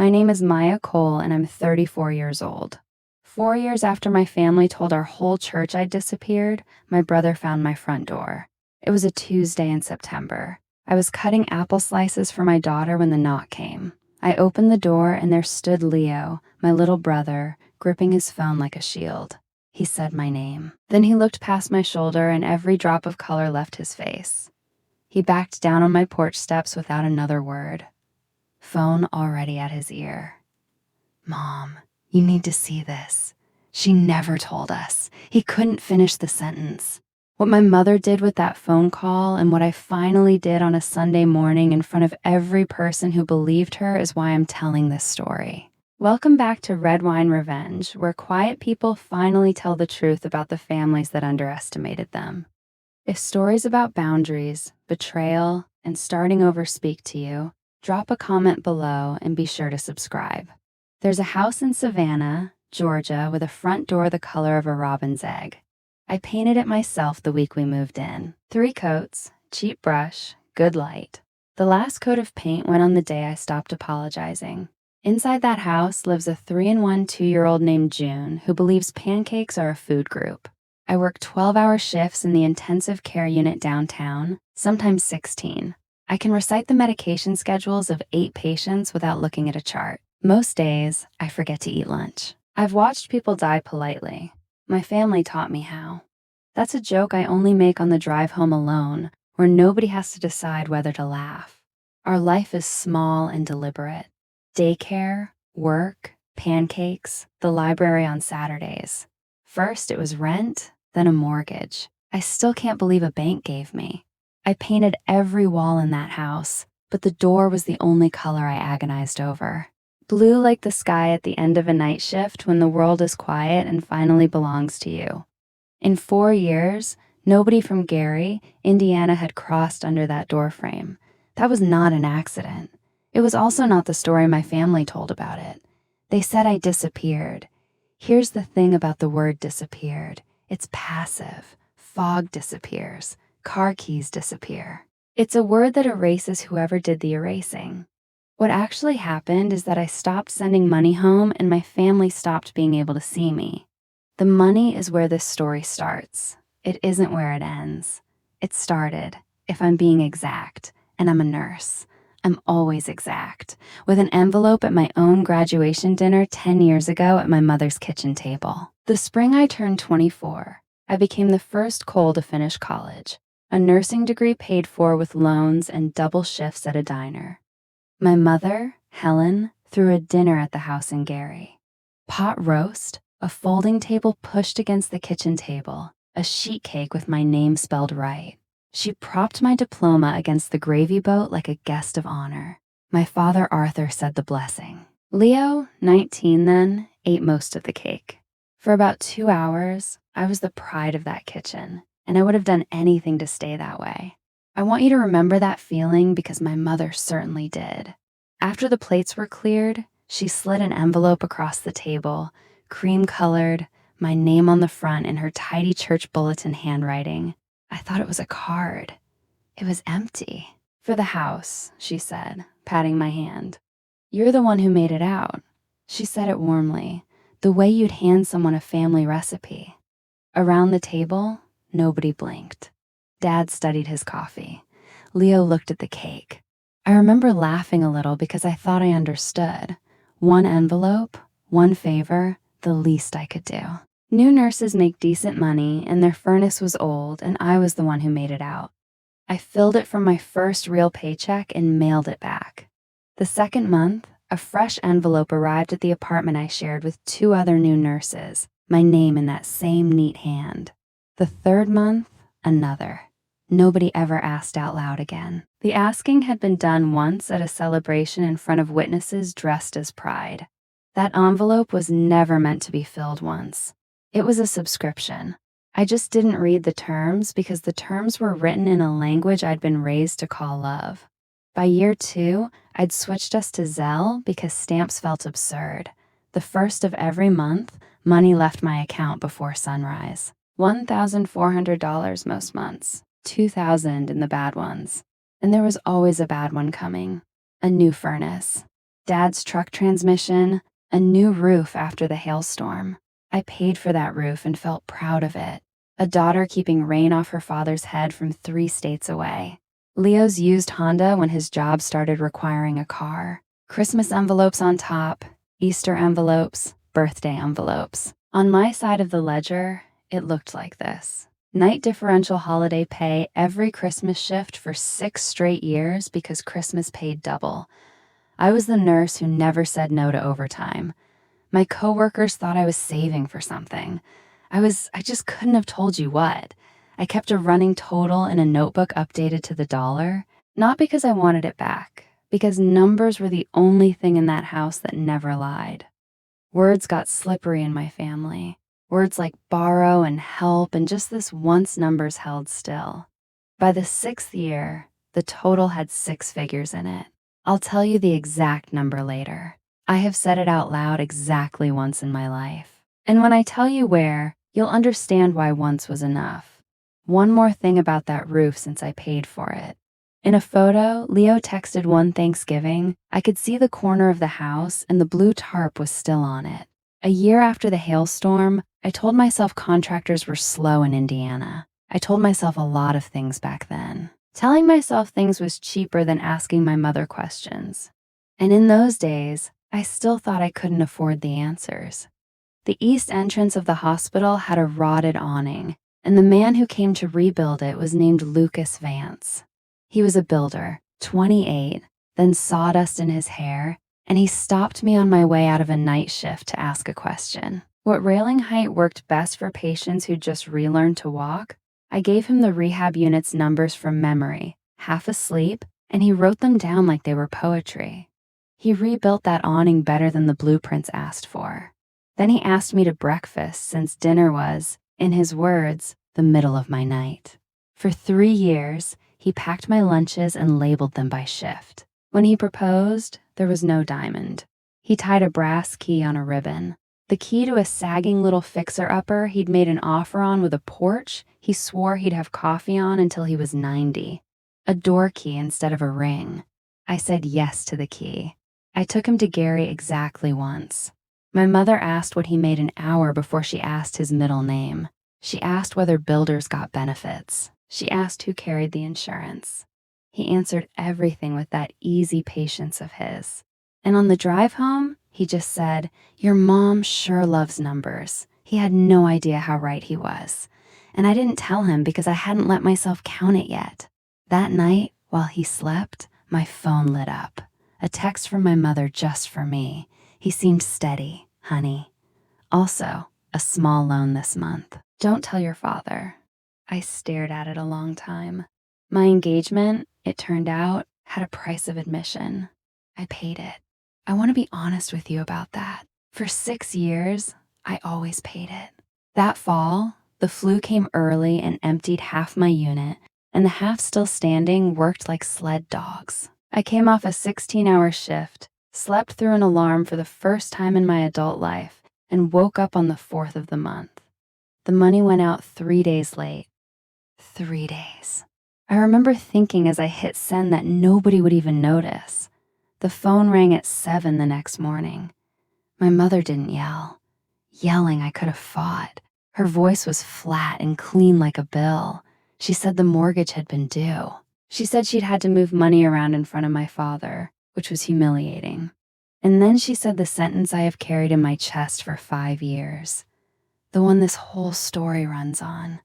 My name is Maya Cole, and I'm 34 years old. 4 years after my family told our whole church I'd disappeared, my brother found my front door. It was a Tuesday in September. I was cutting apple slices for my daughter when the knock came. I opened the door, and there stood Leo, my little brother, gripping his phone like a shield. He said my name. Then he looked past my shoulder, and every drop of color left his face. He backed down on my porch steps without another word. Phone already at his ear. "Mom, you need to see this. She never told us." He couldn't finish the sentence. What my mother did with that phone call and what I finally did on a Sunday morning in front of every person who believed her is why I'm telling this story. Welcome back to Red Wine Revenge, where quiet people finally tell the truth about the families that underestimated them. If stories about boundaries, betrayal, and starting over speak to you, drop a comment below and be sure to subscribe. There's a house in Savannah, Georgia, with a front door the color of a robin's egg. I painted it myself the week we moved in. 3 coats, cheap brush, good light. The last coat of paint went on the day I stopped apologizing. Inside that house lives a 3-in-1 2-year-old named June who believes pancakes are a food group. I work 12-hour shifts in the intensive care unit downtown, sometimes 16. I can recite the medication schedules of 8 patients without looking at a chart. Most days, I forget to eat lunch. I've watched people die politely. My family taught me how. That's a joke I only make on the drive home alone, where nobody has to decide whether to laugh. Our life is small and deliberate. Daycare, work, pancakes, the library on Saturdays. First it was rent, then a mortgage. I still can't believe a bank gave me. I painted every wall in that house, but the door was the only color I agonized over. Blue like the sky at the end of a night shift when the world is quiet and finally belongs to you. In 4 years, nobody from Gary, Indiana had crossed under that doorframe. That was not an accident. It was also not the story my family told about it. They said I disappeared. Here's the thing about the word disappeared. It's passive. Fog disappears. Car keys disappear. It's a word that erases whoever did the erasing. What actually happened is that I stopped sending money home and my family stopped being able to see me. The money is where this story starts. It isn't where it ends. It started, if I'm being exact, and I'm a nurse. I'm always exact, with an envelope at my own graduation dinner 10 years ago at my mother's kitchen table. The spring I turned 24, I became the first Cole to finish college, a nursing degree paid for with loans and double shifts at a diner. My mother, Helen, threw a dinner at the house in Gary. Pot roast, a folding table pushed against the kitchen table, a sheet cake with my name spelled right. She propped my diploma against the gravy boat like a guest of honor. My father, Arthur, said the blessing. Leo, 19 then, ate most of the cake. For about 2 hours, I was the pride of that kitchen, and I would have done anything to stay that way. I want you to remember that feeling because my mother certainly did. After the plates were cleared, she slid an envelope across the table, cream-colored, my name on the front in her tidy church bulletin handwriting. I thought it was a card. It was empty. "For the house," she said, patting my hand. "You're the one who made it out." She said it warmly, the way you'd hand someone a family recipe. Around the table, nobody blinked. Dad studied his coffee. Leo looked at the cake. I remember laughing a little because I thought I understood. One envelope, one favor, the least I could do. New nurses make decent money, and their furnace was old, and I was the one who made it out. I filled it from my first real paycheck and mailed it back. The second month, a fresh envelope arrived at the apartment I shared with 2 other new nurses, my name in that same neat hand. The third month, another. Nobody ever asked out loud again. The asking had been done once at a celebration in front of witnesses dressed as pride. That envelope was never meant to be filled once. It was a subscription. I just didn't read the terms because the terms were written in a language I'd been raised to call love. By year 2, I'd switched us to Zelle because stamps felt absurd. The first of every month, money left my account before sunrise. $1,400 most months, $2,000 in the bad ones. And there was always a bad one coming. A new furnace. Dad's truck transmission, a new roof after the hailstorm. I paid for that roof and felt proud of it. A daughter keeping rain off her father's head from 3 states away. Leo's used Honda when his job started requiring a car. Christmas envelopes on top, Easter envelopes, birthday envelopes. On my side of the ledger, it looked like this. Night differential holiday pay every Christmas shift for 6 straight years because Christmas paid double. I was the nurse who never said no to overtime. My coworkers thought I was saving for something. I just couldn't have told you what. I kept a running total in a notebook updated to the dollar, not because I wanted it back, because numbers were the only thing in that house that never lied. Words got slippery in my family. Words like borrow and help and just this once numbers held still. By the 6th year, the total had 6 figures in it. I'll tell you the exact number later. I have said it out loud exactly once in my life. And when I tell you where, you'll understand why once was enough. One more thing about that roof since I paid for it. In a photo, Leo texted one Thanksgiving, I could see the corner of the house and the blue tarp was still on it. A year after the hailstorm, I told myself contractors were slow in Indiana. I told myself a lot of things back then. Telling myself things was cheaper than asking my mother questions. And in those days, I still thought I couldn't afford the answers. The east entrance of the hospital had a rotted awning, and the man who came to rebuild it was named Lucas Vance. He was a builder, 28, then sawdust in his hair, and he stopped me on my way out of a night shift to ask a question. What railing height worked best for patients who'd just relearned to walk? I gave him the rehab unit's numbers from memory, half asleep, and he wrote them down like they were poetry. He rebuilt that awning better than the blueprints asked for. Then he asked me to breakfast since dinner was, in his words, the middle of my night. For 3 years, he packed my lunches and labeled them by shift. When he proposed, there was no diamond. He tied a brass key on a ribbon. The key to a sagging little fixer-upper he'd made an offer on with a porch he swore he'd have coffee on until he was 90. A door key instead of a ring. I said yes to the key. I took him to Gary exactly once. My mother asked what he made an hour before she asked his middle name. She asked whether builders got benefits. She asked who carried the insurance. He answered everything with that easy patience of his. And on the drive home, he just said, "Your mom sure loves numbers." He had no idea how right he was. And I didn't tell him because I hadn't let myself count it yet. That night, while he slept, my phone lit up. A text from my mother just for me. He seemed steady, honey. Also, a small loan this month. Don't tell your father. I stared at it a long time. My engagement, it turned out, had a price of admission. I paid it. I want to be honest with you about that. For 6 years, I always paid it. That fall, the flu came early and emptied half my unit, and the half still standing worked like sled dogs. I came off a 16-hour shift, slept through an alarm for the first time in my adult life, and woke up on the 4th of the month. The money went out 3 days late. 3 days. I remember thinking as I hit send that nobody would even notice. The phone rang at 7 the next morning. My mother didn't yell. Yelling, I could have fought. Her voice was flat and clean like a bill. She said the mortgage had been due. She said she'd had to move money around in front of my father, which was humiliating. And then she said the sentence I have carried in my chest for 5 years. The one this whole story runs on.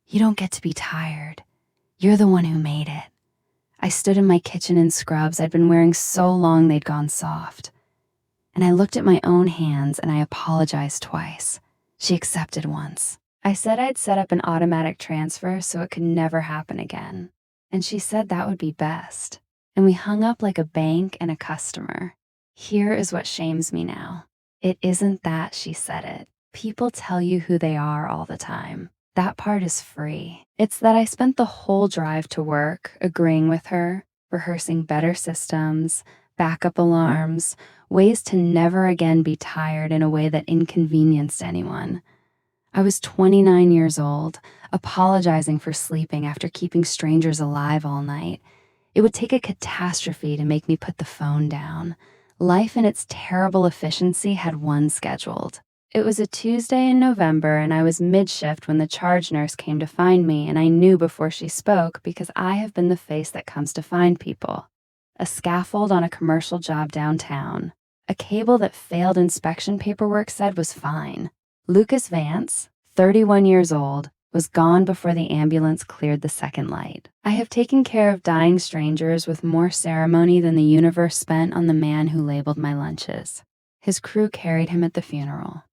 You don't get to be tired. You're the one who made it. I stood in my kitchen in scrubs I'd been wearing so long they'd gone soft. And I looked at my own hands and I apologized twice. She accepted once. I said I'd set up an automatic transfer so it could never happen again. And she said that would be best. And we hung up like a bank and a customer. Here is what shames me now. It isn't that she said it. People tell you who they are all the time. That part is free. It's that I spent the whole drive to work agreeing with her, rehearsing better systems, backup alarms, ways to never again be tired in a way that inconvenienced anyone. I was 29 years old, apologizing for sleeping after keeping strangers alive all night. It would take a catastrophe to make me put the phone down, Life in its terrible efficiency had one scheduled. It was a Tuesday in November, and I was mid-shift when the charge nurse came to find me, and I knew before she spoke because I have been the face that comes to find people. A scaffold on a commercial job downtown. A cable that failed inspection paperwork said was fine. Lucas Vance, 31 years old, was gone before the ambulance cleared the second light. I have taken care of dying strangers with more ceremony than the universe spent on the man who labeled my lunches. His crew carried him at the funeral.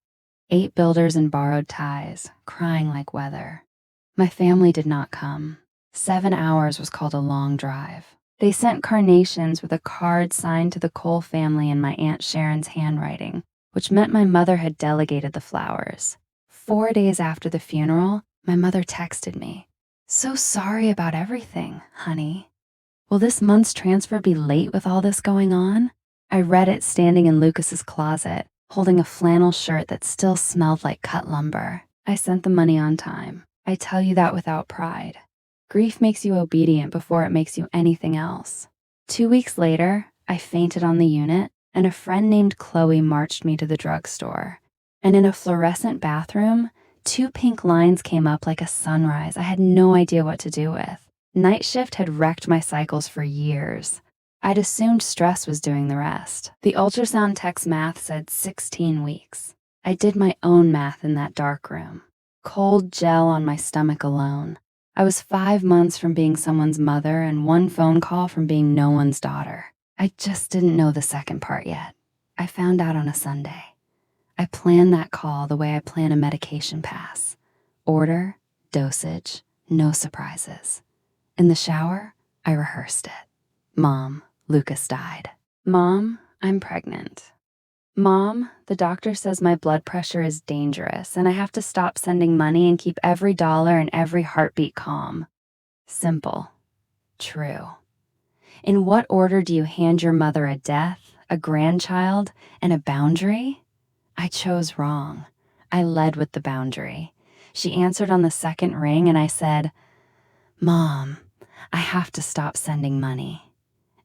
8 builders in borrowed ties, crying like weather. My family did not come. 7 hours was called a long drive. They sent carnations with a card signed to the Cole family in my Aunt Sharon's handwriting, which meant my mother had delegated the flowers. 4 days after the funeral, my mother texted me, "So sorry about everything, honey. Will this month's transfer be late with all this going on?" I read it standing in Lucas's closet, holding a flannel shirt that still smelled like cut lumber. I sent the money on time. I tell you that without pride. Grief makes you obedient before it makes you anything else. 2 weeks later, I fainted on the unit, and a friend named Chloe marched me to the drugstore. And in a fluorescent bathroom, 2 pink lines came up like a sunrise I had no idea what to do with. Night shift had wrecked my cycles for years. I'd assumed stress was doing the rest. The ultrasound tech's math said 16 weeks. I did my own math in that dark room. Cold gel on my stomach alone. I was 5 months from being someone's mother and 1 phone call from being no one's daughter. I just didn't know the second part yet. I found out on a Sunday. I planned that call the way I plan a medication pass. Order, dosage, no surprises. In the shower, I rehearsed it. Mom, Lucas died. Mom, I'm pregnant. Mom, the doctor says my blood pressure is dangerous and I have to stop sending money and keep every dollar and every heartbeat calm. Simple. True. In what order do you hand your mother a death, a grandchild, and a boundary? I chose wrong. I led with the boundary. She answered on the second ring and I said, "Mom, I have to stop sending money."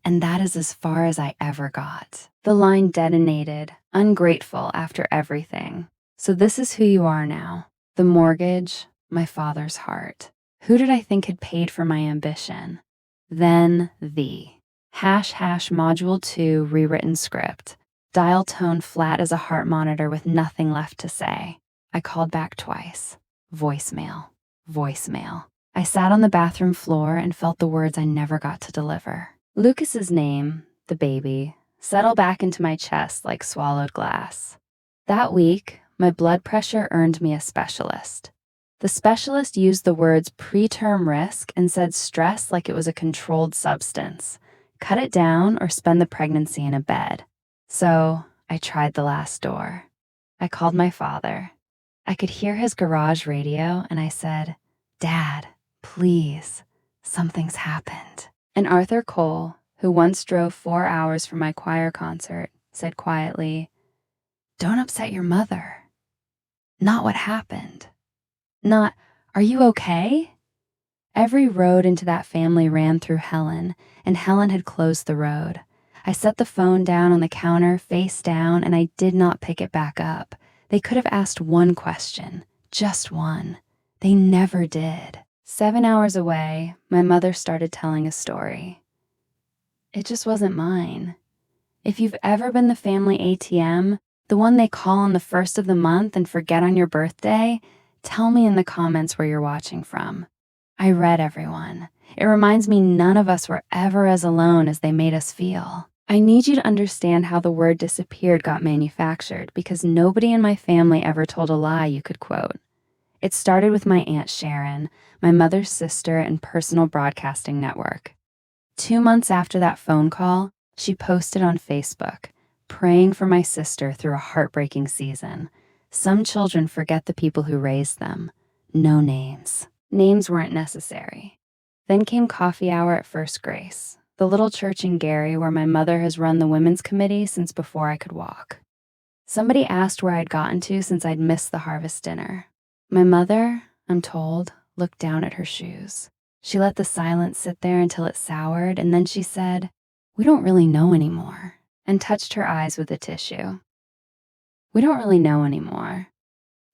And that is as far as I ever got. The line detonated, ungrateful after everything. So this is who you are now. The mortgage, my father's heart. Who did I think had paid for my ambition? Then the #module 2 rewritten script. Dial tone flat as a heart monitor with nothing left to say. I called back twice. Voicemail. Voicemail. I sat on the bathroom floor and felt the words I never got to deliver. Lucas's name, the baby, settled back into my chest like swallowed glass. That week, my blood pressure earned me a specialist. The specialist used the words preterm risk and said stress like it was a controlled substance. Cut it down or spend the pregnancy in a bed. So I tried the last door. I called my father. I could hear his garage radio and I said, "Dad, please, something's happened." And Arthur Cole, who once drove 4 hours for my choir concert, said quietly, "Don't upset your mother." Not what happened. Not, "Are you okay?" Every road into that family ran through Helen, and Helen had closed the road. I set the phone down on the counter, face down, and I did not pick it back up. They could have asked one question, just one. They never did. 7 hours away, my mother started telling a story. It just wasn't mine. If you've ever been the family ATM, the one they call on the first of the month and forget on your birthday, tell me in the comments where you're watching from. I read everyone. It reminds me none of us were ever as alone as they made us feel. I need you to understand how the word disappeared got manufactured because nobody in my family ever told a lie you could quote. It started with my Aunt Sharon, my mother's sister and personal broadcasting network. 2 months after that phone call, she posted on Facebook, praying for my sister through a heartbreaking season. Some children forget the people who raised them. No names. Names weren't necessary. Then came coffee hour at First Grace, the little church in Gary where my mother has run the women's committee since before I could walk. Somebody asked where I'd gotten to since I'd missed the harvest dinner. My mother, I'm told, looked down at her shoes. She let the silence sit there until it soured, and then she said, "We don't really know anymore." and touched her eyes with a tissue. We don't really know anymore.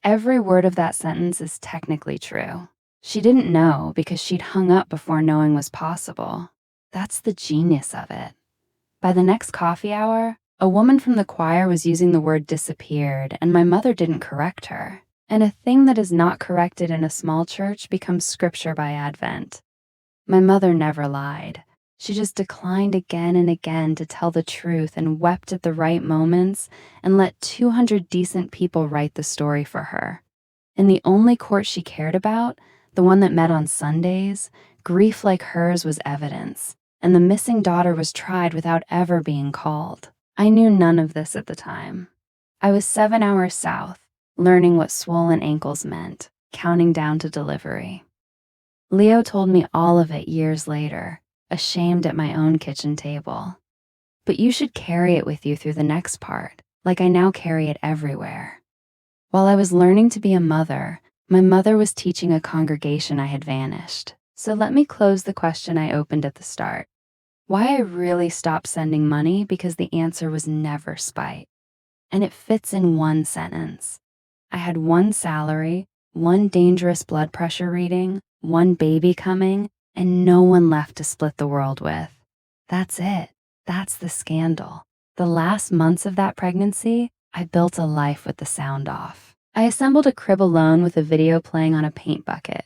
Every word of that sentence is technically true. She didn't know because she'd hung up before knowing was possible. That's the genius of it. By the next coffee hour, a woman from the choir was using the word disappeared, and my mother didn't correct her. And a thing that is not corrected in a small church becomes scripture by Advent. My mother never lied. She just declined again and again to tell the truth and wept at the right moments and let 200 decent people write the story for her. In the only court she cared about, the one that met on Sundays, grief like hers was evidence, and the missing daughter was tried without ever being called. I knew none of this at the time. I was 7 hours south, learning what swollen ankles meant, counting down to delivery. Leo told me all of it years later, ashamed at my own kitchen table. But you should carry it with you through the next part, like I now carry it everywhere. While I was learning to be a mother, my mother was teaching a congregation I had vanished. So let me close the question I opened at the start. Why I really stopped sending money, because the answer was never spite. And it fits in one sentence. I had one salary, one dangerous blood pressure reading, one baby coming, and no one left to split the world with. That's it. That's the scandal. The last months of that pregnancy, I built a life with the sound off. I assembled a crib alone with a video playing on a paint bucket.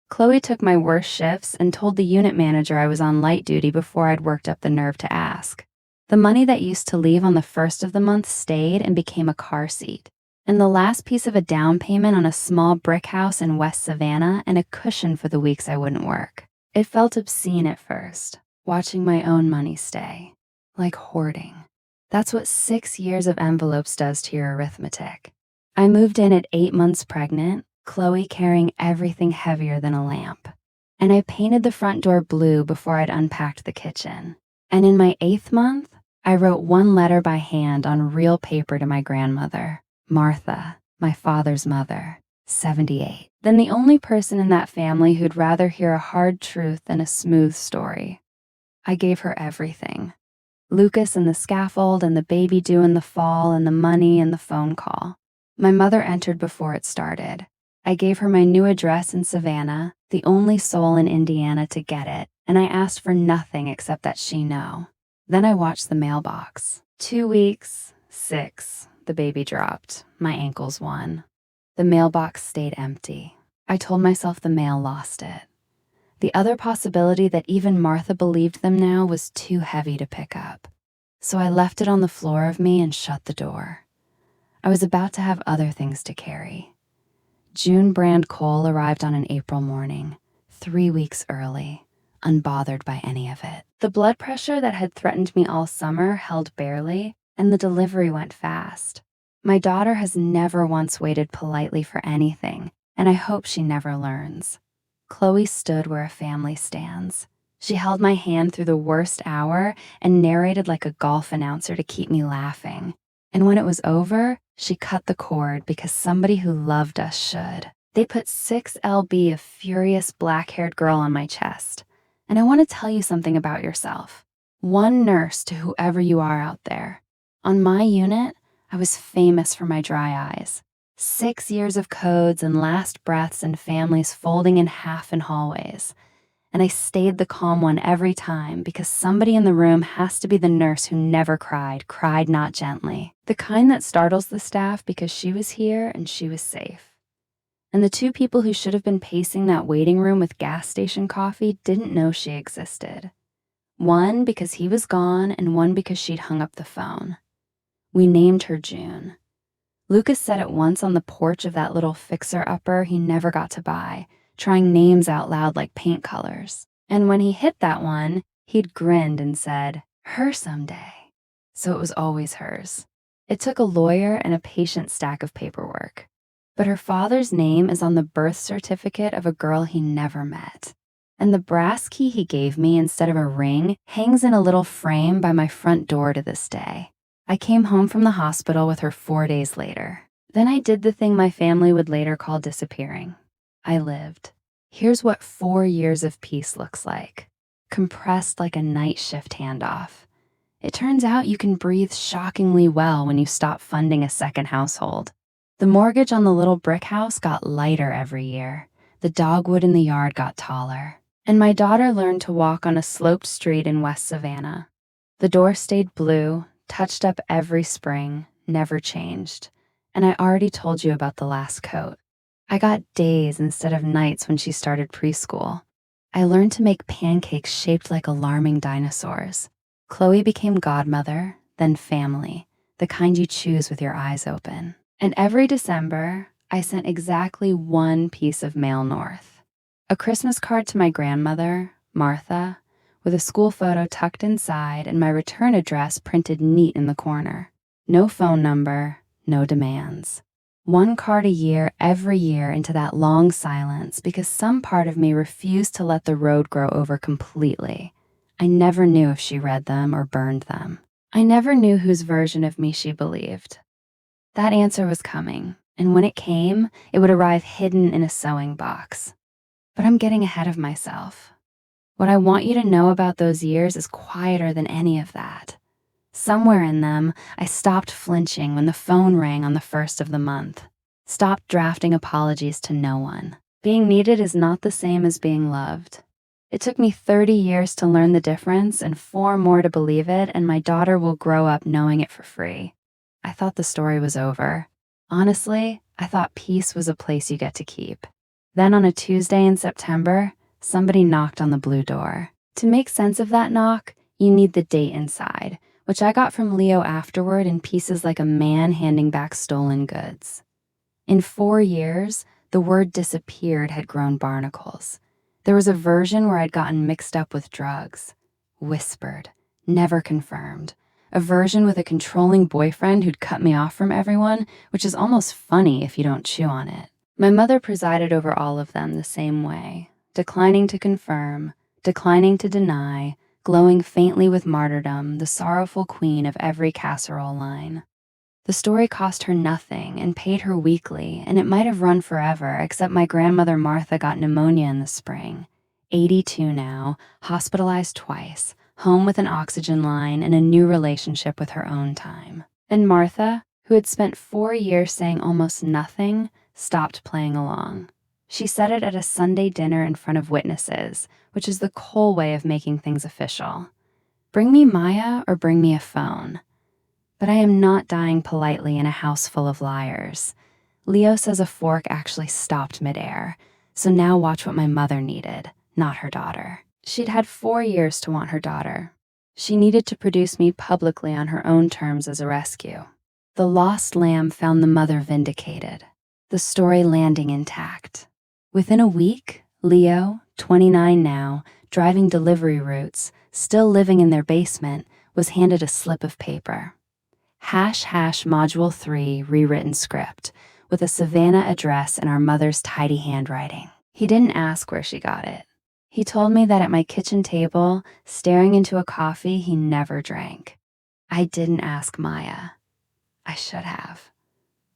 Chloe took my worst shifts and told the unit manager I was on light duty before I'd worked up the nerve to ask. The money that used to leave on the first of the month stayed and became a car seat, and the last piece of a down payment on a small brick house in West Savannah and a cushion for the weeks I wouldn't work. It felt obscene at first, watching my own money stay, like hoarding. That's what 6 years of envelopes does to your arithmetic. I moved in at 8 months pregnant, Chloe carrying everything heavier than a lamp. And I painted the front door blue before I'd unpacked the kitchen. And in my 8th month, I wrote one letter by hand on real paper to my grandmother, Martha, my father's mother, 78. Then the only person in that family who'd rather hear a hard truth than a smooth story. I gave her everything. Lucas and the scaffold and the baby due in the fall and the money and the phone call. My mother entered before it started. I gave her my new address in Savannah, the only soul in Indiana to get it, and I asked for nothing except that she know. Then I watched the mailbox. 2 weeks, 6, the baby dropped, my ankles won. The mailbox stayed empty. I told myself the mail lost it. The other possibility that even Martha believed them now was too heavy to pick up. So I left it on the floor of me and shut the door. I was about to have other things to carry. June brand coal arrived on an April morning, 3 weeks early, unbothered by any of it. The blood pressure that had threatened me all summer held barely, and the delivery went fast. My daughter has never once waited politely for anything, and I hope she never learns. Chloe stood where a family stands. She held my hand through the worst hour and narrated like a golf announcer to keep me laughing. And when it was over, she cut the cord because somebody who loved us should. They put 6LB, a furious black-haired girl, on my chest. And I want to tell you something about yourself. One nurse to whoever you are out there. On my unit, I was famous for my dry eyes. 6 years of codes and last breaths and families folding in half in hallways. And I stayed the calm one every time because somebody in the room has to be the nurse who never cried not gently. The kind that startles the staff because she was here and she was safe. And the 2 people who should have been pacing that waiting room with gas station coffee didn't know she existed. One because he was gone and one because she'd hung up the phone. We named her June. Lucas said it once on the porch of that little fixer-upper he never got to buy, trying names out loud like paint colors. And when he hit that one, he'd grinned and said, "Her someday." So it was always hers. It took a lawyer and a patient stack of paperwork. But her father's name is on the birth certificate of a girl he never met. And the brass key he gave me instead of a ring hangs in a little frame by my front door to this day. I came home from the hospital with her 4 days later. Then I did the thing my family would later call disappearing. I lived. Here's what 4 years of peace looks like, compressed like a night shift handoff. It turns out you can breathe shockingly well when you stop funding a second household. The mortgage on the little brick house got lighter every year. The dogwood in the yard got taller. And my daughter learned to walk on a sloped street in West Savannah. The door stayed blue, touched up every spring, never changed. And I already told you about the last coat. I got days instead of nights when she started preschool. I learned to make pancakes shaped like alarming dinosaurs. Chloe became godmother, then family, the kind you choose with your eyes open. And every December, I sent exactly one piece of mail north. A Christmas card to my grandmother, Martha, with a school photo tucked inside and my return address printed neat in the corner. No phone number, no demands. One card a year, every year into that long silence because some part of me refused to let the road grow over completely. I never knew if she read them or burned them. I never knew whose version of me she believed. That answer was coming, and when it came, it would arrive hidden in a sewing box. But I'm getting ahead of myself. What I want you to know about those years is quieter than any of that. Somewhere in them, I stopped flinching when the phone rang on the first of the month. Stopped drafting apologies to no one. Being needed is not the same as being loved. It took me 30 years to learn the difference and 4 more to believe it, and my daughter will grow up knowing it for free. I thought the story was over. Honestly, I thought peace was a place you get to keep. Then on a Tuesday in September, somebody knocked on the blue door. To make sense of that knock, you need the date inside, which I got from Leo afterward in pieces like a man handing back stolen goods. In 4 years, the word disappeared had grown barnacles. There was a version where I'd gotten mixed up with drugs. Whispered, never confirmed. A version with a controlling boyfriend who'd cut me off from everyone, which is almost funny if you don't chew on it. My mother presided over all of them the same way, declining to confirm, declining to deny, glowing faintly with martyrdom, the sorrowful queen of every casserole line. The story cost her nothing and paid her weekly, and it might have run forever, except my grandmother Martha got pneumonia in the spring. 82 now, hospitalized twice, home with an oxygen line and a new relationship with her own time. And Martha, who had spent 4 years saying almost nothing, stopped playing along. She said it at a Sunday dinner in front of witnesses, which is the Cole way of making things official. Bring me Maya or bring me a phone. But I am not dying politely in a house full of liars. Leo says a fork actually stopped midair, so now watch what my mother needed, not her daughter. She'd had 4 years to want her daughter. She needed to produce me publicly on her own terms as a rescue. The lost lamb found the mother vindicated, the story landing intact. Within a week, Leo, 29 now, driving delivery routes, still living in their basement, was handed a slip of paper. # Module 3 rewritten script, with a Savannah address in our mother's tidy handwriting. He didn't ask where she got it. He told me that at my kitchen table, staring into a coffee he never drank. I didn't ask Maya. I should have.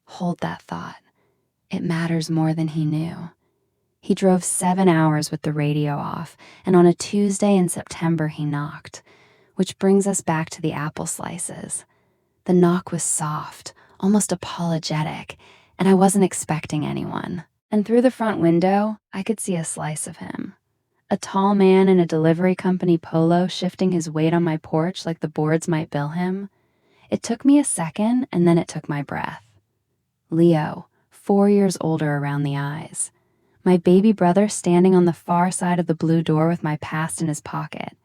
Hold that thought. It matters more than he knew. He drove 7 hours with the radio off, and on a Tuesday in September he knocked, which brings us back to the apple slices. The knock was soft, almost apologetic, and I wasn't expecting anyone. And through the front window, I could see a slice of him. A tall man in a delivery company polo shifting his weight on my porch like the boards might bill him. It took me a second, and then it took my breath. Leo, 4 years older around the eyes. My baby brother standing on the far side of the blue door with my past in his pocket.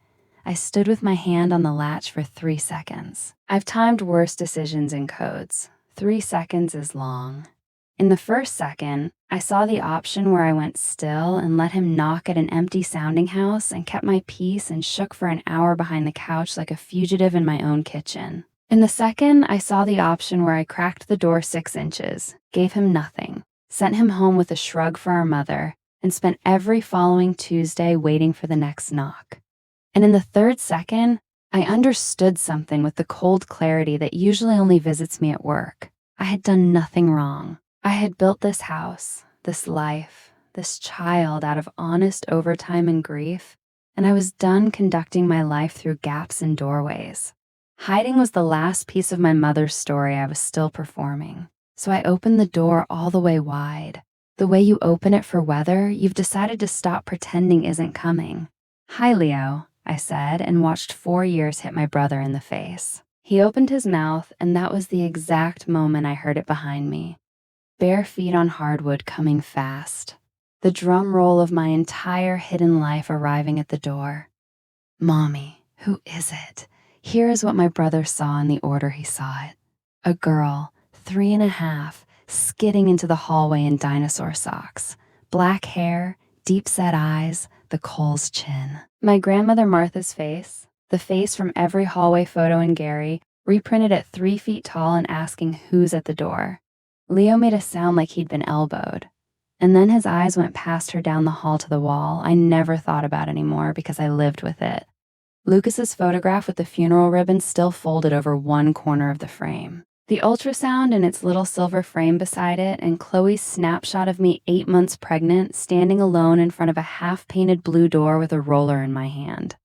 I stood with my hand on the latch for 3 seconds. I've timed worse decisions in codes. 3 seconds is long. In the first second, I saw the option where I went still and let him knock at an empty sounding house and kept my peace and shook for an hour behind the couch like a fugitive in my own kitchen. In the second, I saw the option where I cracked the door 6 inches, gave him nothing, sent him home with a shrug for our mother, and spent every following Tuesday waiting for the next knock. And in the third second, I understood something with the cold clarity that usually only visits me at work. I had done nothing wrong. I had built this house, this life, this child out of honest overtime and grief, and I was done conducting my life through gaps in doorways. # Hiding was the last piece of my mother's story I was still performing, so I opened the door all the way wide. The way you open it for weather, you've decided to stop pretending isn't coming. "Hi, Leo," I said, and watched 4 years hit my brother in the face. He opened his mouth, and that was the exact moment I heard it behind me. Bare feet on hardwood coming fast. The drum roll of my entire hidden life arriving at the door. "Mommy, who is it?" Here is what my brother saw in the order he saw it. A girl, 3.5, skidding into the hallway in dinosaur socks. Black hair, deep-set eyes, the Cole's chin. My grandmother Martha's face, the face from every hallway photo in Gary, reprinted at 3 feet tall and asking who's at the door. Leo made a sound like he'd been elbowed. And then his eyes went past her down the hall to the wall I never thought about anymore because I lived with it. Lucas's photograph with the funeral ribbon still folded over one corner of the frame. The ultrasound in its little silver frame beside it, and Chloe's snapshot of me 8 months pregnant, standing alone in front of a half-painted blue door with a roller in my hand.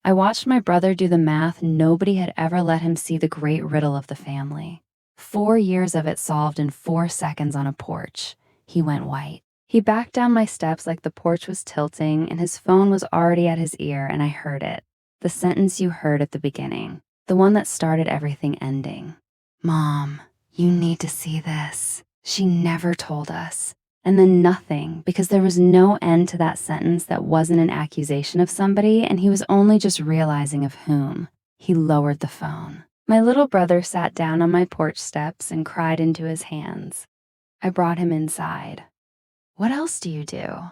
I watched my brother do the math nobody had ever let him see the great riddle of the family. 4 years of it solved in 4 seconds on a porch. He went white. He backed down my steps like the porch was tilting, and his phone was already at his ear, and I heard it. The sentence you heard at the beginning. The one that started everything ending. "Mom, you need to see this. She never told us." And then nothing, because there was no end to that sentence that wasn't an accusation of somebody, and he was only just realizing of whom. He lowered the phone. My little brother sat down on my porch steps and cried into his hands. I brought him inside. "What else do you do?"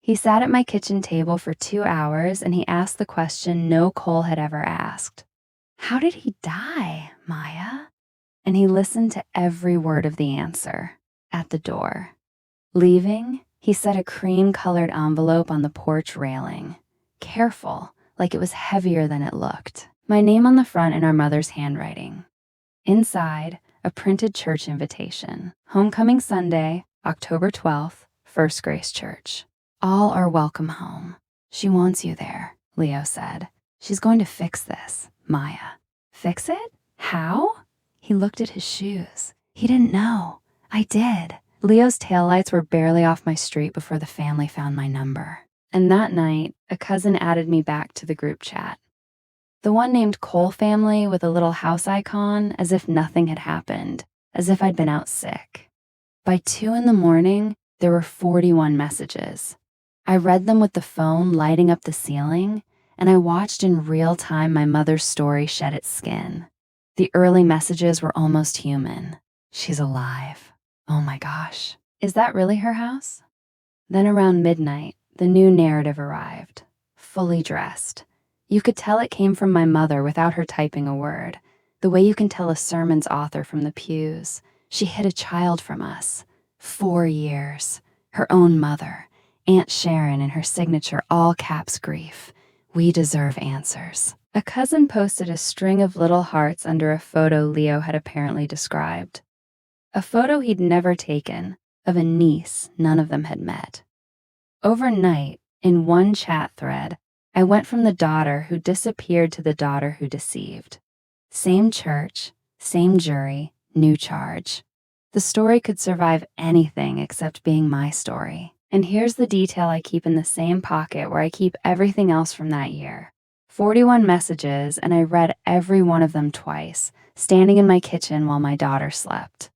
He sat at my kitchen table for 2 hours, and he asked the question no Cole had ever asked. "How did he die, Maya?" And he listened to every word of the answer. At the door. Leaving, he set a cream-colored envelope on the porch railing. Careful, like it was heavier than it looked. My name on the front in our mother's handwriting. Inside, a printed church invitation. Homecoming Sunday, October 12th, First Grace Church. "All are welcome home. She wants you there," Leo said. "She's going to fix this, Maya." "Fix it? How?" He looked at his shoes. He didn't know. I did. Leo's taillights were barely off my street before the family found my number. And that night, a cousin added me back to the group chat. The one named Cole family with a little house icon, as if nothing had happened, as if I'd been out sick. By 2 a.m, there were 41 messages. I read them with the phone lighting up the ceiling, and I watched in real time my mother's story shed its skin. The early messages were almost human. "She's alive. Oh my gosh. Is that really her house?" Then around midnight, the new narrative arrived, fully dressed. You could tell it came from my mother without her typing a word, the way you can tell a sermon's author from the pews. She hid a child from us. 4 years. Her own mother. Aunt Sharon in her signature all caps grief. "We deserve answers." A cousin posted a string of little hearts under a photo Leo had apparently described. A photo he'd never taken, of a niece none of them had met. Overnight, in one chat thread, I went from the daughter who disappeared to the daughter who deceived. Same church, same jury, new charge. The story could survive anything except being my story. And here's the detail I keep in the same pocket where I keep everything else from that year. 41 messages, and I read every one of them twice, standing in my kitchen while my daughter slept.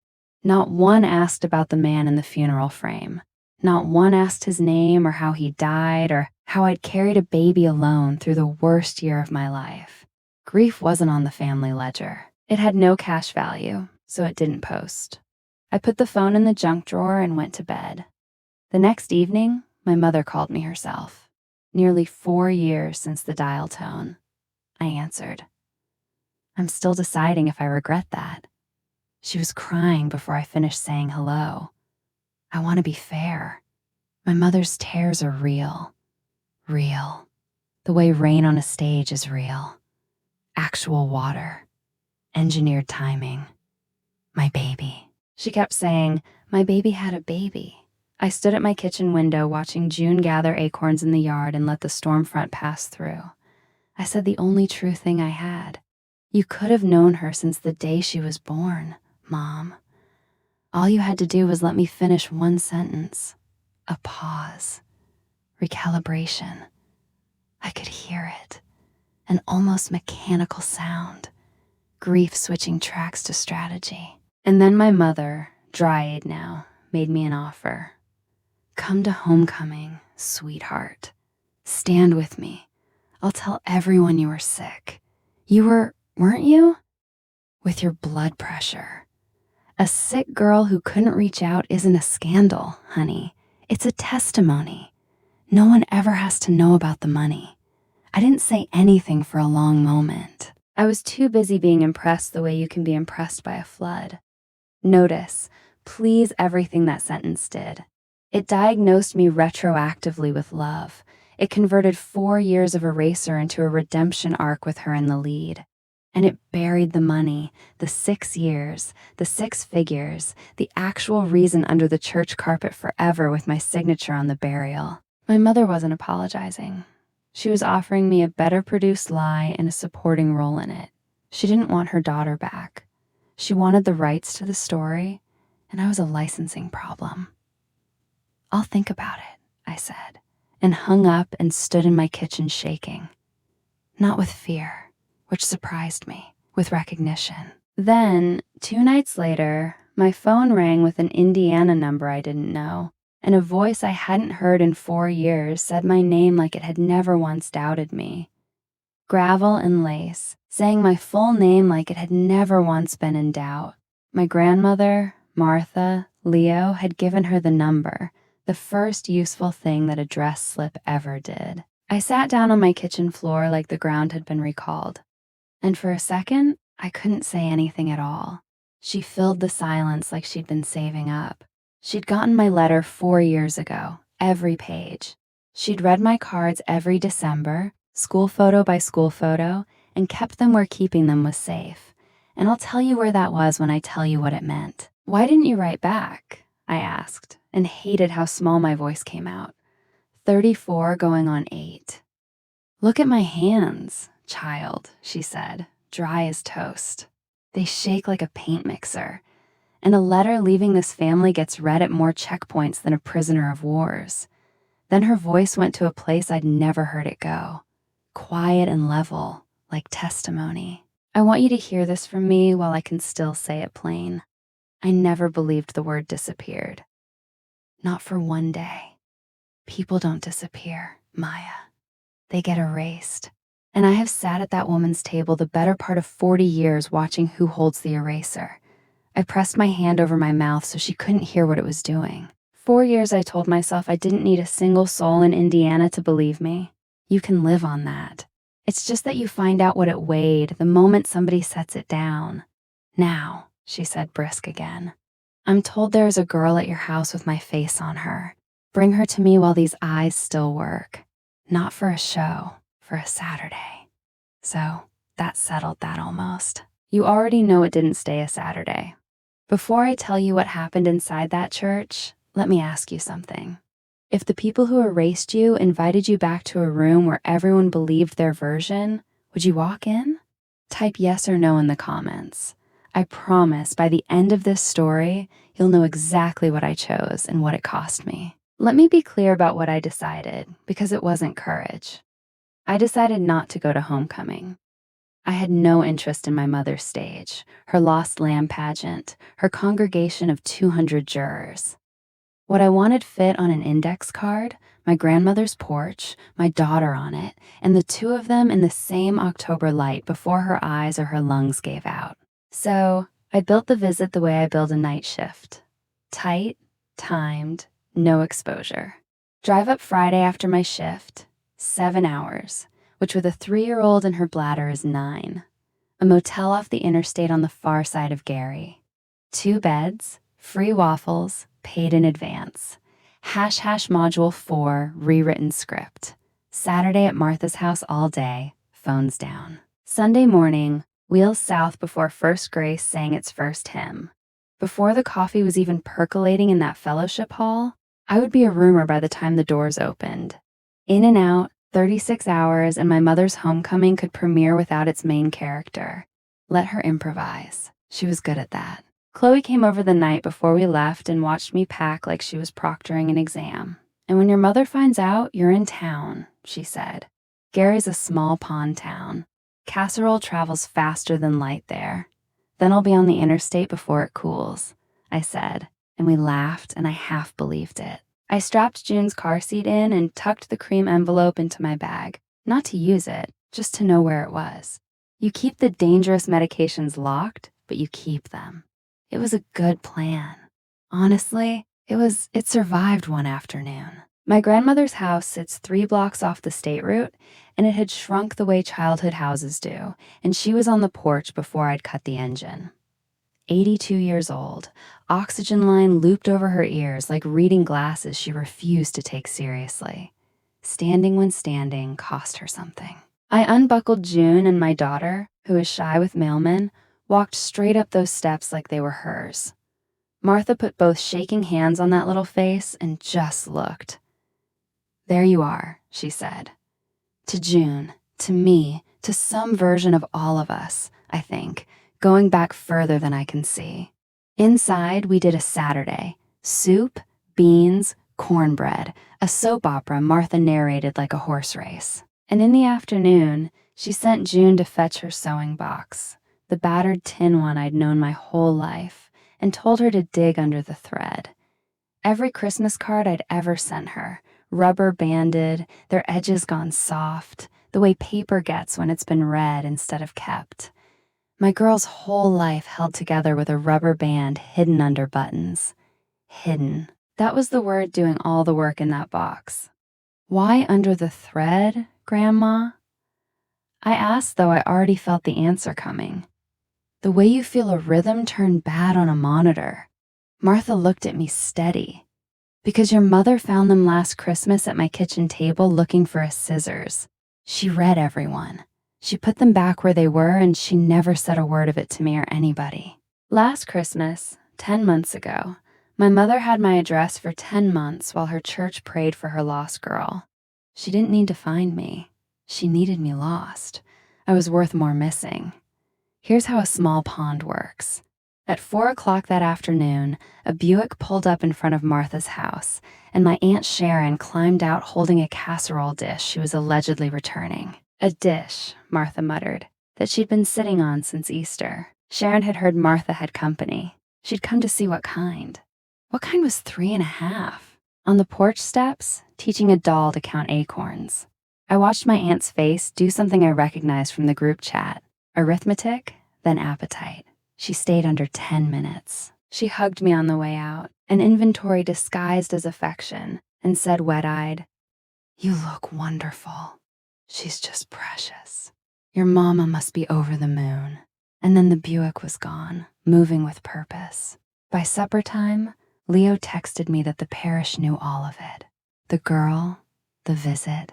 Not one asked about the man in the funeral frame. Not one asked his name or how he died or how I'd carried a baby alone through the worst year of my life. Grief wasn't on the family ledger. It had no cash value, so it didn't post. I put the phone in the junk drawer and went to bed. The next evening, my mother called me herself. Nearly 4 years since the dial tone. I answered. I'm still deciding if I regret that. She was crying before I finished saying hello. I want to be fair. My mother's tears are real. Real. The way rain on a stage is real. Actual water. Engineered timing. My baby. She kept saying, my baby had a baby. I stood at my kitchen window watching June gather acorns in the yard and let the storm front pass through. I said the only true thing I had. You could have known her since the day she was born, Mom. All you had to do was let me finish one sentence. A pause. Recalibration. I could hear it. An almost mechanical sound. Grief switching tracks to strategy. And then my mother, dry-eyed now, made me an offer. Come to homecoming, sweetheart. Stand with me. I'll tell everyone you were sick. Weren't you? With your blood pressure. A sick girl who couldn't reach out isn't a scandal, honey. It's a testimony. No one ever has to know about the money. I didn't say anything for a long moment. I was too busy being impressed the way you can be impressed by a flood. Notice, please, everything that sentence did. It diagnosed me retroactively with love. It converted 4 years of Eraser into a redemption arc with her in the lead. And it buried the money, the 6 years, the 6 figures, the actual reason under the church carpet forever with my signature on the burial. My mother wasn't apologizing. She was offering me a better produced lie and a supporting role in it. She didn't want her daughter back. She wanted the rights to the story, and I was a licensing problem. I'll think about it, I said, and hung up and stood in my kitchen shaking. Not with fear, which surprised me, with recognition. Then, 2 nights later, my phone rang with an Indiana number I didn't know, and a voice I hadn't heard in 4 years said my name like it had never once doubted me. Gravel and Lace, saying my full name like it had never once been in doubt. My grandmother, Martha, Leo, had given her the number, the first useful thing that a dress slip ever did. I sat down on my kitchen floor like the ground had been recalled. And for a second, I couldn't say anything at all. She filled the silence like she'd been saving up. She'd gotten my letter 4 years ago, every page. She'd read my cards every December, school photo by school photo, and kept them where keeping them was safe. And I'll tell you where that was when I tell you what it meant. Why didn't you write back? I asked, and hated how small my voice came out. 34 going on 8. Look at my hands, child, she said, dry as toast. They shake like a paint mixer. And a letter leaving this family gets read at more checkpoints than a prisoner of wars. Then her voice went to a place I'd never heard it go. Quiet and level, like testimony. I want you to hear this from me while I can still say it plain. I never believed the word disappeared. Not for one day. People don't disappear, Maya. They get erased. And I have sat at that woman's table the better part of 40 years watching who holds the eraser. I pressed my hand over my mouth so she couldn't hear what it was doing. 4 years I told myself I didn't need a single soul in Indiana to believe me. You can live on that. It's just that you find out what it weighed the moment somebody sets it down. Now, she said brisk again. I'm told there is a girl at your house with my face on her. Bring her to me while these eyes still work. Not for a show, for a Saturday. So, that settled that almost. You already know it didn't stay a Saturday. Before I tell you what happened inside that church, let me ask you something. If the people who erased you invited you back to a room where everyone believed their version, would you walk in? Type yes or no in the comments. I promise by the end of this story, you'll know exactly what I chose and what it cost me. Let me be clear about what I decided, because it wasn't courage. I decided not to go to homecoming. I had no interest in my mother's stage, her lost lamb pageant, her congregation of 200 jurors. What I wanted fit on an index card, my grandmother's porch, my daughter on it, and the 2 of them in the same October light before her eyes or her lungs gave out. So I built the visit the way I build a night shift. Tight, timed, no exposure. Drive up Friday after my shift, 7 hours, which with a 3-year-old in her bladder is 9. A motel off the interstate on the far side of Gary. 2 beds, free waffles, paid in advance. ## module 4, rewritten script. Saturday at Martha's house all day, phones down. Sunday morning, wheels south before First Grace sang its first hymn. Before the coffee was even percolating in that fellowship hall, I would be a rumor by the time the doors opened. In and out, 36 hours, and my mother's homecoming could premiere without its main character. Let her improvise. She was good at that. Chloe came over the night before we left and watched me pack like she was proctoring an exam. And when your mother finds out, you're in town, she said. Gary's a small pond town. Casserole travels faster than light there. Then I'll be on the interstate before it cools, I said, and we laughed and I half believed it. I strapped June's car seat in and tucked the cream envelope into my bag, not to use it, just to know where it was. You keep the dangerous medications locked, but you keep them. It was a good plan. Honestly, it survived one afternoon. My grandmother's house sits 3 blocks off the state route, and it had shrunk the way childhood houses do, and she was on the porch before I'd cut the engine. 82 years old, oxygen line looped over her ears like reading glasses she refused to take seriously. Standing when standing cost her something. I unbuckled June, and my daughter, who is shy with mailmen, walked straight up those steps like they were hers. Martha put both shaking hands on that little face and just looked. "There you are," she said. To June, to me, to some version of all of us, I think, going back further than I can see. Inside, we did a Saturday. Soup, beans, cornbread, a soap opera Martha narrated like a horse race. And in the afternoon, she sent June to fetch her sewing box, the battered tin one I'd known my whole life, and told her to dig under the thread. Every Christmas card I'd ever sent her, rubber banded, their edges gone soft, the way paper gets when it's been read instead of kept. My girl's whole life held together with a rubber band hidden under buttons. Hidden. That was the word doing all the work in that box. Why under the thread, Grandma? I asked, though I already felt the answer coming. The way you feel a rhythm turn bad on a monitor. Martha looked at me steady. Because your mother found them last Christmas at my kitchen table looking for a scissors. She read everyone. She put them back where they were, and she never said a word of it to me or anybody. Last Christmas, 10 months ago, my mother had my address for 10 months while her church prayed for her lost girl. She didn't need to find me. She needed me lost. I was worth more missing. Here's how a small pond works. At 4 o'clock that afternoon, a Buick pulled up in front of Martha's house, and my Aunt Sharon climbed out holding a casserole dish she was allegedly returning. A dish, Martha muttered, that she'd been sitting on since Easter. Sharon had heard Martha had company. She'd come to see what kind. What kind was 3.5? On the porch steps, teaching a doll to count acorns. I watched my aunt's face do something I recognized from the group chat. Arithmetic, then appetite. She stayed under 10 minutes. She hugged me on the way out, an inventory disguised as affection, and said wet-eyed, "You look wonderful. She's just precious. Your mama must be over the moon." And then the Buick was gone, moving with purpose. By supper time, Leo texted me that the parish knew all of it. The girl, the visit,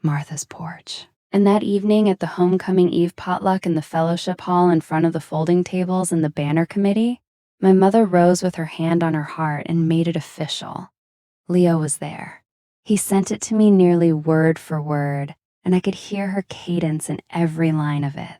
Martha's porch. And that evening at the homecoming eve potluck in the fellowship hall in front of the folding tables and the banner committee, my mother rose with her hand on her heart and made it official. Leo was there. He sent it to me nearly word for word, and I could hear her cadence in every line of it.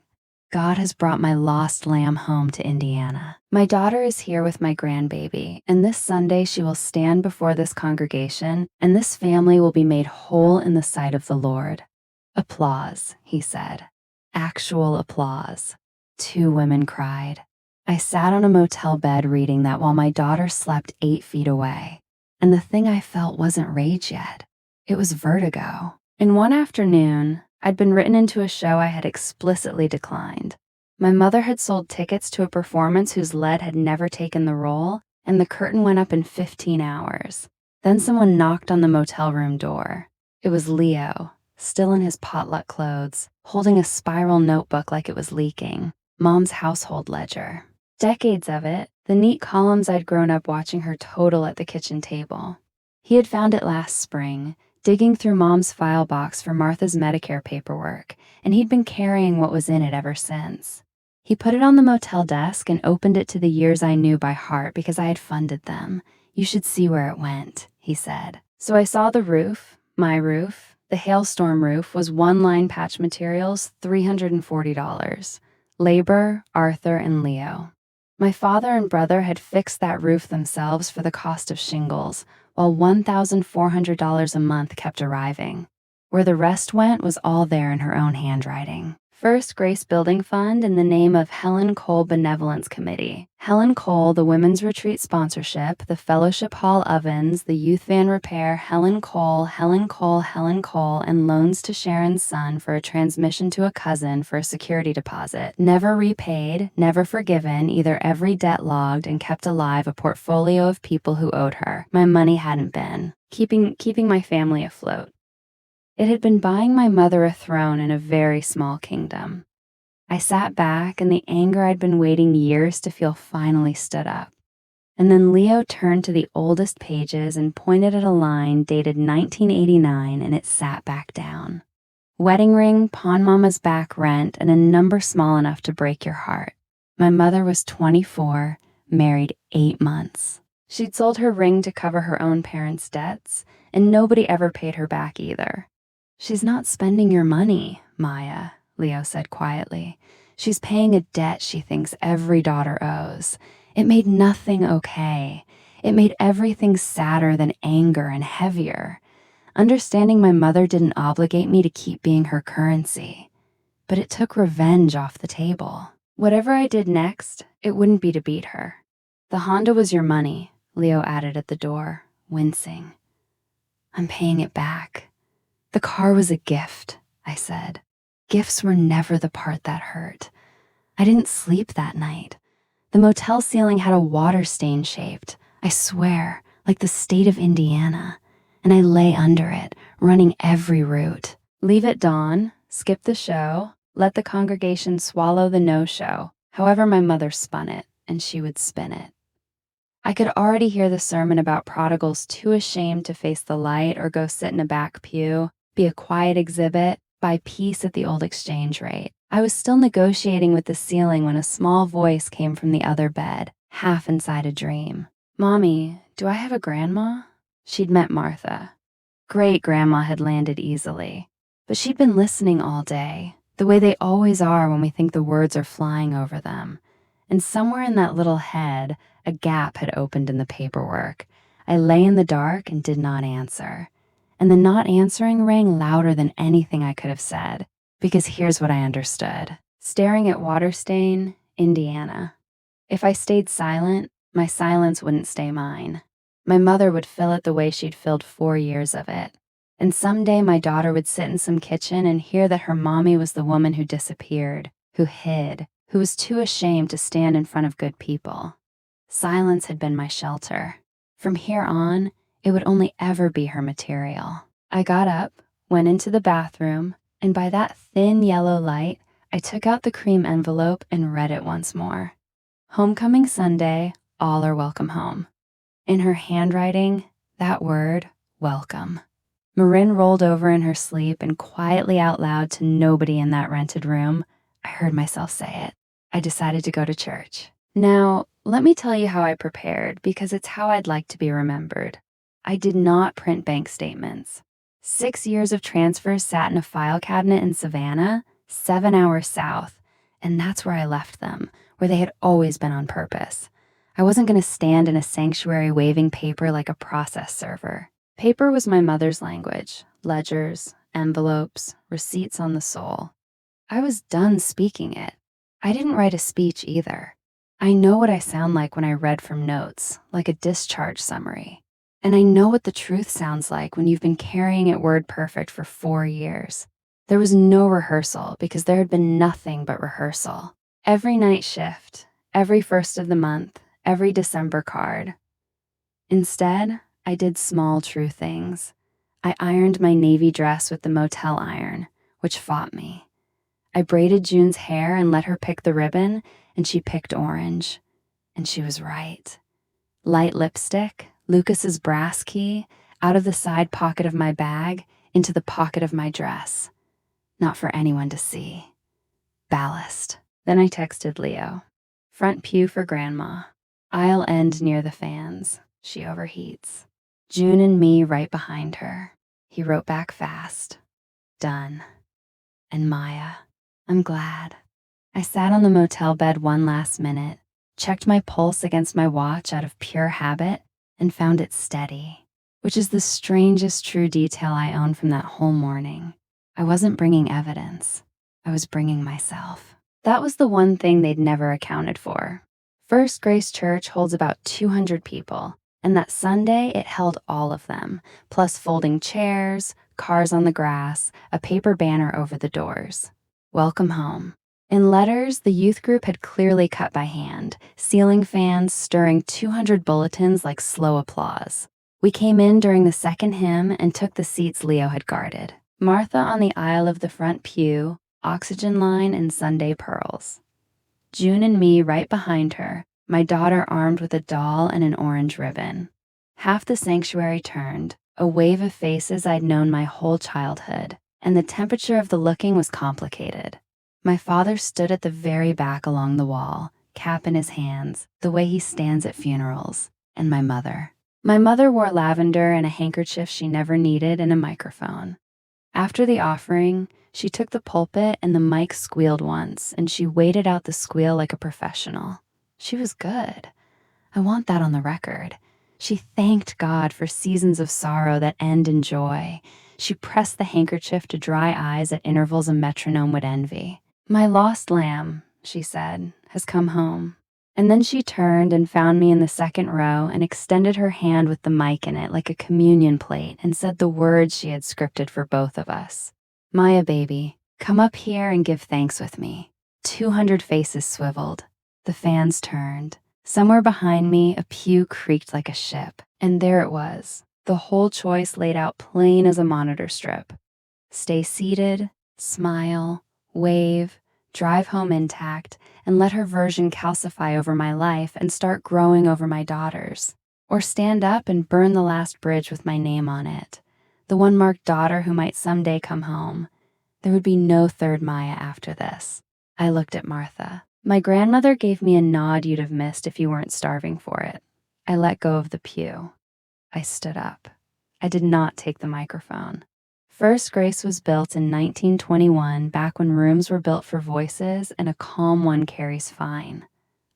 God has brought my lost lamb home to Indiana. My daughter is here with my grandbaby, and this Sunday she will stand before this congregation, and this family will be made whole in the sight of the Lord. Applause, he said. Actual applause. 2 women cried. I sat on a motel bed reading that while my daughter slept 8 feet away, and the thing I felt wasn't rage yet. It was vertigo. In one afternoon, I'd been written into a show I had explicitly declined. My mother had sold tickets to a performance whose lead had never taken the role, and the curtain went up in 15 hours. Then someone knocked on the motel room door. It was Leo, still in his potluck clothes, holding a spiral notebook like it was leaking, Mom's household ledger. Decades of it, the neat columns I'd grown up watching her total at the kitchen table. He had found it last spring, digging through Mom's file box for Martha's Medicare paperwork, and he'd been carrying what was in it ever since. He put it on the motel desk and opened it to the years I knew by heart because I had funded them. "You should see where it went," he said. So I saw the roof, my roof. The hailstorm roof was 1-line patch materials, $340. Labor, Arthur, and Leo. My father and brother had fixed that roof themselves for the cost of shingles, while $1,400 a month kept arriving. Where the rest went was all there in her own handwriting. First Grace Building Fund in the name of Helen Cole Benevolence Committee. Helen Cole, the Women's Retreat Sponsorship, the Fellowship Hall Ovens, the Youth Van Repair, Helen Cole, Helen Cole, Helen Cole, and loans to Sharon's son for a transmission to a cousin for a security deposit. Never repaid, never forgiven, either every debt logged and kept alive a portfolio of people who owed her. My money hadn't been. Keeping my family afloat. It had been buying my mother a throne in a very small kingdom. I sat back, and the anger I'd been waiting years to feel finally stood up. And then Leo turned to the oldest pages and pointed at a line dated 1989, and it sat back down. Wedding ring, pawn mama's back rent, and a number small enough to break your heart. My mother was 24, married 8 months. She'd sold her ring to cover her own parents' debts, and nobody ever paid her back either. "She's not spending your money, Maya," Leo said quietly. "She's paying a debt she thinks every daughter owes. It made nothing okay. It made everything sadder than anger and heavier. Understanding my mother didn't obligate me to keep being her currency, but it took revenge off the table. Whatever I did next, it wouldn't be to beat her. The Honda was your money," Leo added at the door, wincing. "I'm paying it back." "The car was a gift," I said. Gifts were never the part that hurt. I didn't sleep that night. The motel ceiling had a water stain shaped, I swear, like the state of Indiana, and I lay under it, running every route. Leave at dawn, skip the show, let the congregation swallow the no-show, however my mother spun it, and she would spin it. I could already hear the sermon about prodigals too ashamed to face the light or go sit in a back pew, be a quiet exhibit, buy peace at the old exchange rate. I was still negotiating with the ceiling when a small voice came from the other bed, half inside a dream. "Mommy, do I have a grandma?" She'd met Martha. Great-grandma had landed easily, but she'd been listening all day, the way they always are when we think the words are flying over them. And somewhere in that little head, a gap had opened in the paperwork. I lay in the dark and did not answer. And the not answering rang louder than anything I could have said, because here's what I understood. Staring at water stain, Indiana. If I stayed silent, my silence wouldn't stay mine. My mother would fill it the way she'd filled 4 years of it. And someday my daughter would sit in some kitchen and hear that her mommy was the woman who disappeared, who hid, who was too ashamed to stand in front of good people. Silence had been my shelter. From here on, it would only ever be her material. I got up, went into the bathroom, and by that thin yellow light, I took out the cream envelope and read it once more. Homecoming Sunday, all are welcome home. In her handwriting, that word, welcome. Marin rolled over in her sleep, and quietly out loud to nobody in that rented room, I heard myself say it. I decided to go to church. Now, let me tell you how I prepared, because it's how I'd like to be remembered. I did not print bank statements. 6 years of transfers sat in a file cabinet in Savannah, 7 hours south, and that's where I left them, where they had always been on purpose. I wasn't going to stand in a sanctuary waving paper like a process server. Paper was my mother's language, ledgers, envelopes, receipts on the soul. I was done speaking it. I didn't write a speech either. I know what I sound like when I read from notes, like a discharge summary. And I know what the truth sounds like when you've been carrying it word perfect for 4 years. There was no rehearsal because there had been nothing but rehearsal. Every night shift, every first of the month, every December card. Instead, I did small, true things. I ironed my navy dress with the motel iron, which fought me. I braided June's hair and let her pick the ribbon, and she picked orange. And she was right. Light lipstick, Lucas's brass key, out of the side pocket of my bag, into the pocket of my dress. Not for anyone to see. Ballast. Then I texted Leo. Front pew for Grandma. Aisle end near the fans. She overheats. June and me right behind her. He wrote back fast. Done. And Maya, I'm glad. I sat on the motel bed one last minute, checked my pulse against my watch out of pure habit, and found it steady, which is the strangest true detail I own from that whole morning. I wasn't bringing evidence. I was bringing myself. That was the one thing they'd never accounted for. First Grace Church holds about 200 people, and that Sunday it held all of them, plus folding chairs, cars on the grass, a paper banner over the doors. Welcome home. In letters, the youth group had clearly cut by hand, ceiling fans stirring 200 bulletins like slow applause. We came in during the second hymn and took the seats Leo had guarded. Martha on the aisle of the front pew, oxygen line and Sunday pearls. June and me right behind her, my daughter armed with a doll and an orange ribbon. Half the sanctuary turned, a wave of faces I'd known my whole childhood, and the temperature of the looking was complicated. My father stood at the very back along the wall, cap in his hands, the way he stands at funerals, and my mother. My mother wore lavender and a handkerchief she never needed and a microphone. After the offering, she took the pulpit and the mic squealed once, and she waited out the squeal like a professional. She was good. I want that on the record. She thanked God for seasons of sorrow that end in joy. She pressed the handkerchief to dry eyes at intervals a metronome would envy. "My lost lamb," she said, "has come home." And then she turned and found me in the second row and extended her hand with the mic in it like a communion plate and said the words she had scripted for both of us. "Maya, baby, come up here and give thanks with me." 200 faces swiveled. The fans turned. Somewhere behind me, a pew creaked like a ship. And there it was, the whole choice laid out plain as a monitor strip. Stay seated, smile, wave, drive home intact, and let her version calcify over my life and start growing over my daughter's. Or stand up and burn the last bridge with my name on it, the one marked daughter who might someday come home. There would be no third Maya after this. I looked at Martha. My grandmother gave me a nod you'd have missed if you weren't starving for it. I let go of the pew. I stood up. I did not take the microphone. First Grace was built in 1921, back when rooms were built for voices and a calm one carries fine.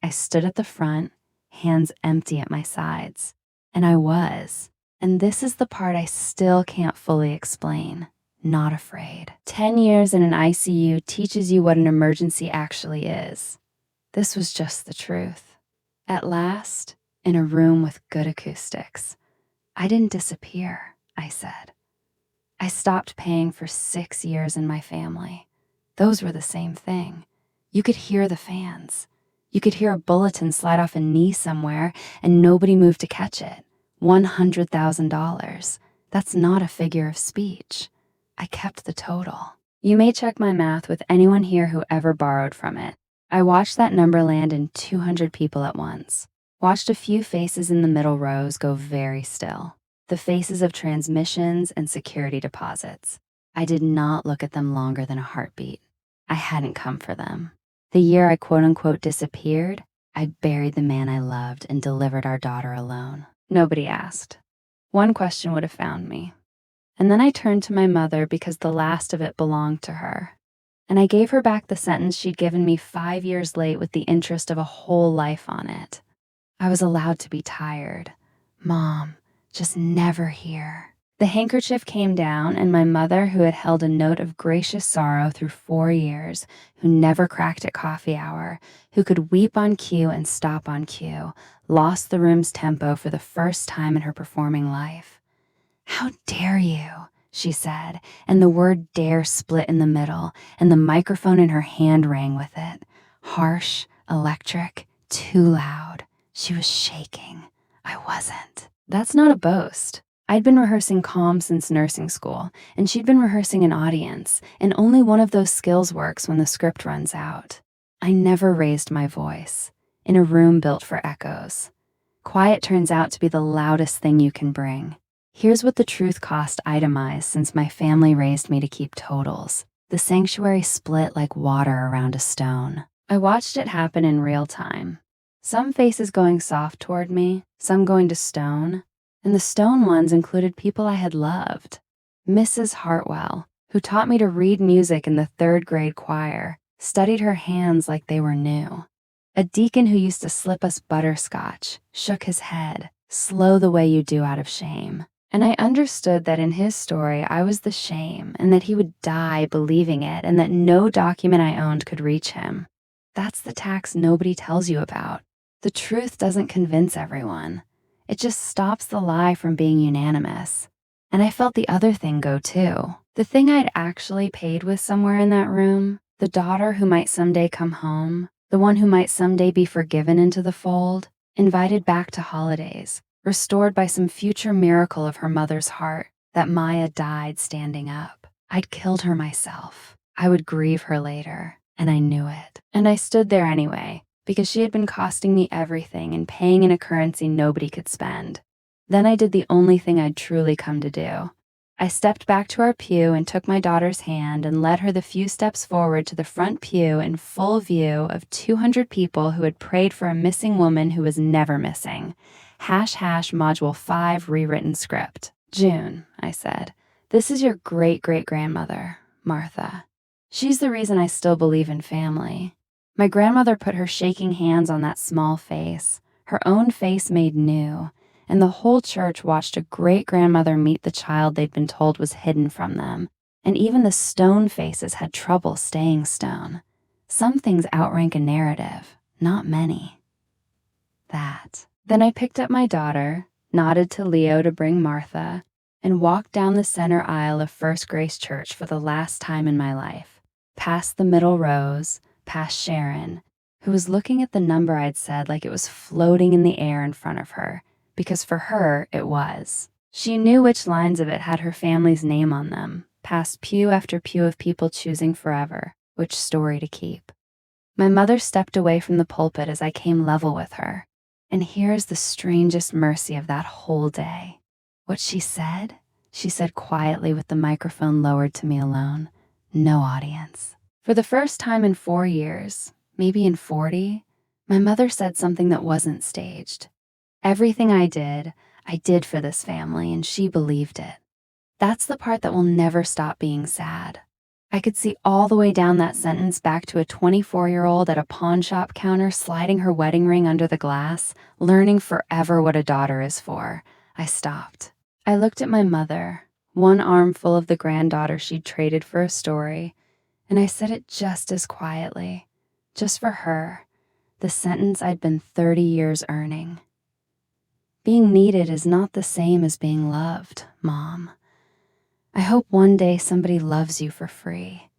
I stood at the front, hands empty at my sides. And I was. And this is the part I still can't fully explain. Not afraid. 10 years in an ICU teaches you what an emergency actually is. This was just the truth. At last, in a room with good acoustics. I didn't disappear, I said. I stopped paying for 6 years in my family. Those were the same thing. You could hear the fans. You could hear a bulletin slide off a knee somewhere and nobody moved to catch it. $100,000. That's not a figure of speech. I kept the total. You may check my math with anyone here who ever borrowed from it. I watched that number land in 200 people at once. Watched a few faces in the middle rows go very still. The faces of transmissions and security deposits. I did not look at them longer than a heartbeat. I hadn't come for them. The year I quote-unquote disappeared, I buried the man I loved and delivered our daughter alone. Nobody asked. One question would have found me. And then I turned to my mother because the last of it belonged to her. And I gave her back the sentence she'd given me 5 years late with the interest of a whole life on it. I was allowed to be tired. Mom, just never here. The handkerchief came down, and my mother, who had held a note of gracious sorrow through 4 years, who never cracked at coffee hour, who could weep on cue and stop on cue, lost the room's tempo for the first time in her performing life. "How dare you?" she said, and the word dare split in the middle, and the microphone in her hand rang with it. Harsh, electric, too loud. She was shaking. I wasn't. That's not a boast. I'd been rehearsing calm since nursing school, and she'd been rehearsing an audience, and only one of those skills works when the script runs out. I never raised my voice, in a room built for echoes. Quiet turns out to be the loudest thing you can bring. Here's what the truth cost itemized since my family raised me to keep totals. The sanctuary split like water around a stone. I watched it happen in real time. Some faces going soft toward me, some going to stone. And the stone ones included people I had loved. Mrs. Hartwell, who taught me to read music in the 3rd grade choir, studied her hands like they were new. A deacon who used to slip us butterscotch shook his head, slow the way you do out of shame. And I understood that in his story, I was the shame, and that he would die believing it, and that no document I owned could reach him. That's the tax nobody tells you about. The truth doesn't convince everyone. It just stops the lie from being unanimous. And I felt the other thing go too. The thing I'd actually paid with somewhere in that room, the daughter who might someday come home, the one who might someday be forgiven into the fold, invited back to holidays, restored by some future miracle of her mother's heart, that Maya died standing up. I'd killed her myself. I would grieve her later, and I knew it. And I stood there anyway, because she had been costing me everything and paying in a currency nobody could spend. Then I did the only thing I'd truly come to do. I stepped back to our pew and took my daughter's hand and led her the few steps forward to the front pew in full view of 200 people who had prayed for a missing woman who was never missing. # Module 5 rewritten script. June, I said, this is your great-great-grandmother, Martha. She's the reason I still believe in family. My grandmother put her shaking hands on that small face, her own face made new, and the whole church watched a great-grandmother meet the child they'd been told was hidden from them, and even the stone faces had trouble staying stone. Some things outrank a narrative, not many. That. Then I picked up my daughter, nodded to Leo to bring Martha, and walked down the center aisle of First Grace Church for the last time in my life, past the middle rows, past Sharon, who was looking at the number I'd said like it was floating in the air in front of her, because for her, it was. She knew which lines of it had her family's name on them, past pew after pew of people choosing forever which story to keep. My mother stepped away from the pulpit as I came level with her, and here's the strangest mercy of that whole day. What she said quietly with the microphone lowered to me alone, no audience. For the first time in 4 years, maybe in 40, my mother said something that wasn't staged. Everything I did for this family, and she believed it. That's the part that will never stop being sad. I could see all the way down that sentence back to a 24-year-old at a pawn shop counter sliding her wedding ring under the glass, learning forever what a daughter is for. I stopped. I looked at my mother, one arm full of the granddaughter she'd traded for a story, and I said it just as quietly, just for her, the sentence I'd been 30 years earning. Being needed is not the same as being loved, Mom. I hope one day somebody loves you for free.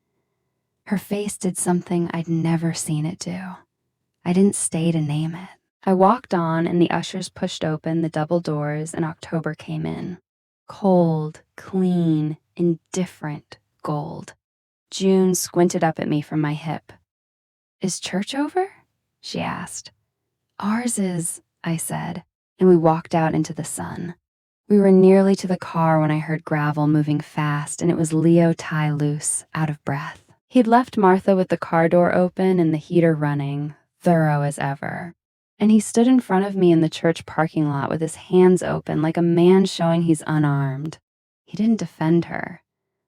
Her face did something I'd never seen it do. I didn't stay to name it. I walked on, and the ushers pushed open the double doors, and October came in. Cold, clean, indifferent gold. June squinted up at me from my hip. Is church over? She asked. Ours is, I said, and we walked out into the sun. We were nearly to the car when I heard gravel moving fast, and it was Leo tie loose, out of breath. He'd left Martha with the car door open and the heater running, thorough as ever. And he stood in front of me in the church parking lot with his hands open like a man showing he's unarmed. He didn't defend her.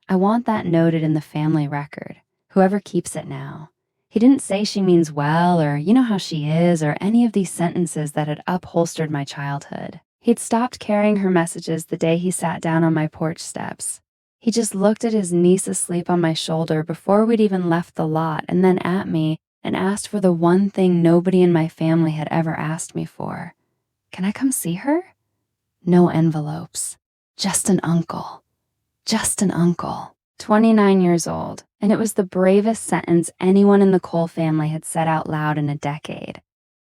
I want that noted in the family record, whoever keeps it now. He didn't say she means well, or you know how she is, or any of these sentences that had upholstered my childhood. He'd stopped carrying her messages the day he sat down on my porch steps. He just looked at his niece asleep on my shoulder before we'd even left the lot, and then at me, and asked for the one thing nobody in my family had ever asked me for. Can I come see her? No envelopes. Just an uncle. Just an uncle. 29 years old, and it was the bravest sentence anyone in the Cole family had said out loud in a decade.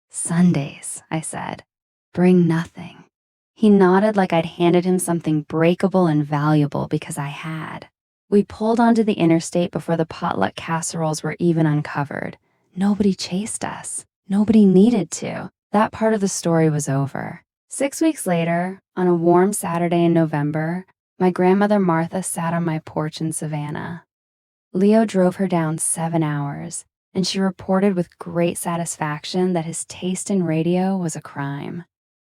Sundays, I said. Bring nothing. He nodded like I'd handed him something breakable and valuable because I had. We pulled onto the interstate before the potluck casseroles were even uncovered. Nobody chased us. Nobody needed to. That part of the story was over. 6 weeks later, on a warm Saturday in November, my grandmother Martha sat on my porch in Savannah. Leo drove her down 7 hours, and she reported with great satisfaction that his taste in radio was a crime.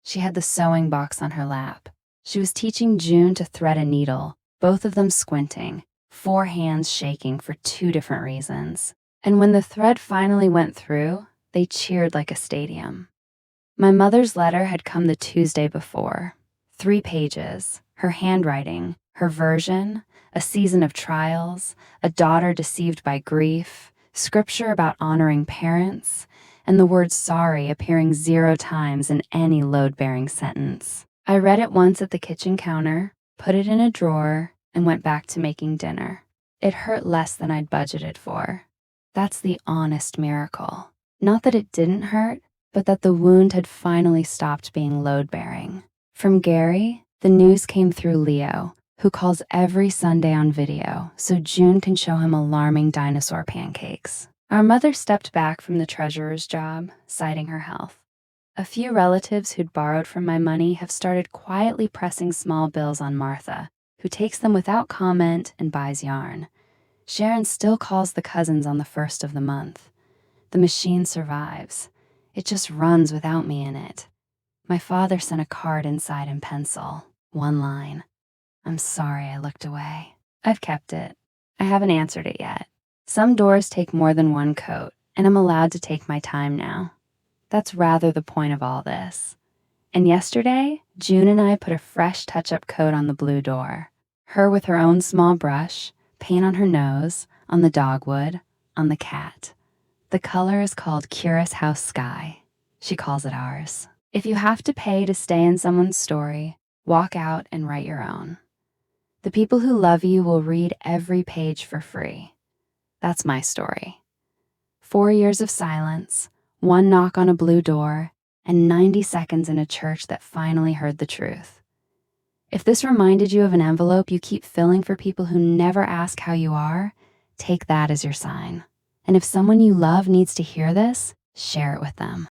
She had the sewing box on her lap. She was teaching June to thread a needle, both of them squinting, 4 hands shaking for 2 different reasons. And when the thread finally went through, they cheered like a stadium. My mother's letter had come the Tuesday before. 3 pages, her handwriting, her version, a season of trials, a daughter deceived by grief, scripture about honoring parents, and the word sorry appearing 0 times in any load-bearing sentence. I read it once at the kitchen counter, put it in a drawer, and went back to making dinner. It hurt less than I'd budgeted for. That's the honest miracle. Not that it didn't hurt, but that the wound had finally stopped being load-bearing. From Gary, the news came through Leo, who calls every Sunday on video so June can show him alarming dinosaur pancakes. Our mother stepped back from the treasurer's job, citing her health. A few relatives who'd borrowed from my money have started quietly pressing small bills on Martha, who takes them without comment and buys yarn. Sharon still calls the cousins on the first of the month. The machine survives. It just runs without me in it. My father sent a card inside in pencil. 1 line. I'm sorry I looked away. I've kept it. I haven't answered it yet. Some doors take more than 1 coat, and I'm allowed to take my time now. That's rather the point of all this. And yesterday, June and I put a fresh touch-up coat on the blue door. Her with her own small brush, paint on her nose, on the dogwood, on the cat. The color is called Curious House Sky. She calls it ours. If you have to pay to stay in someone's story, walk out and write your own. The people who love you will read every page for free. That's my story. 4 years of silence, 1 knock on a blue door, and 90 seconds in a church that finally heard the truth. If this reminded you of an envelope you keep filling for people who never ask how you are, take that as your sign. And if someone you love needs to hear this, share it with them.